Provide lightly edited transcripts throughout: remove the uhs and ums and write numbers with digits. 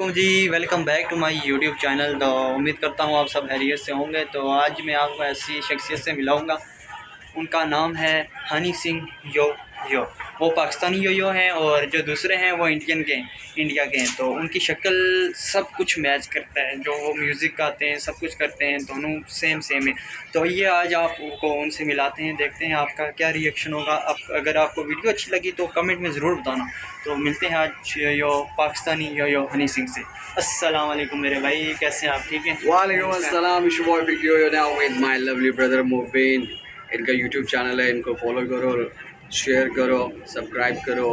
वालेकुम जी, welcome back to my YouTube channel. तो उम्मीद करता हूँ आप सब खैरियत से होंगे। तो आज मैं आपको ऐसी शख्सियत से मिलाऊंगा, उनका नाम है हनी सिंह यो। वो पाकिस्तानी यो हैं और जो दूसरे हैं वो इंडिया के हैं। तो उनकी शक्ल सब कुछ मैच करता है, जो वो म्यूज़िक गाते हैं सब कुछ करते हैं, दोनों सेम है। तो ये आज आपको उनसे मिलाते हैं, देखते हैं आपका क्या रिएक्शन होगा। अगर आपको वीडियो अच्छी लगी तो कमेंट में ज़रूर बताना। तो मिलते हैं आज पाकिस्तानी यो हनी सिंह से। अस्सलाम वालेकुम मेरे भाई, कैसे हैं आप? ठीक हैं? वालेकुम अस्सलाम। It's your boy big yo now with my lovely brother Mubeen. इनका यूट्यूब चैनल है, इनको फॉलो करो, शेयर करो, सब्सक्राइब करो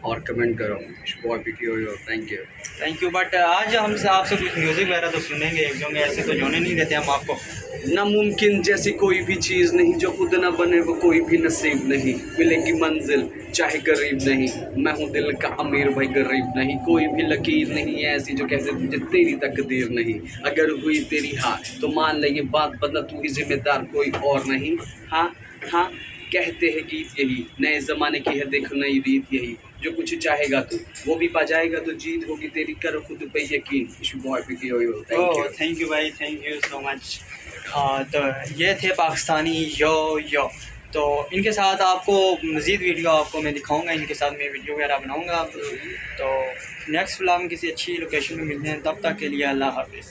और कमेंट करो। It's your boy big yo. Thank you. But आज हमसे आपसे कुछ म्यूज़िक वगैरह तो सुनेंगे, क्योंकि ऐसे तो जोने नहीं देते हम आपको। नामुमकिन जैसी कोई भी चीज़ नहीं, जो खुद ना बने वो कोई भी नसीब नहीं। मिलेगी मंजिल चाहे गरीब नहीं, मैं हूँ दिल का अमीर भाई गरीब नहीं। कोई भी लकीर नहीं है ऐसी जो कहते तुझे तेरी तकदीर नहीं। अगर हुई तेरी हार तो मान ले ये बात, बदला तू ही जिम्मेदार कोई और नहीं। हाँ हाँ कहते हैं गीत यही, नए ज़माने की है देखो नई रीत यही। जो कुछ चाहेगा तू वो भी पा जाएगा, तो जीत होगी तेरी, करो खुद पे यकीन। ओह थैंक यू भाई, थैंक यू सो मच। तो ये थे पाकिस्तानी यो। तो इनके साथ आपको मज़ीद वीडियो आपको मैं दिखाऊंगा, इनके साथ मैं वीडियो वगैरह बनाऊंगा। तो नेक्स्ट व्लॉग में किसी अच्छी लोकेशन में मिलते हैं, तब तक के लिए अल्लाह हाफिज़।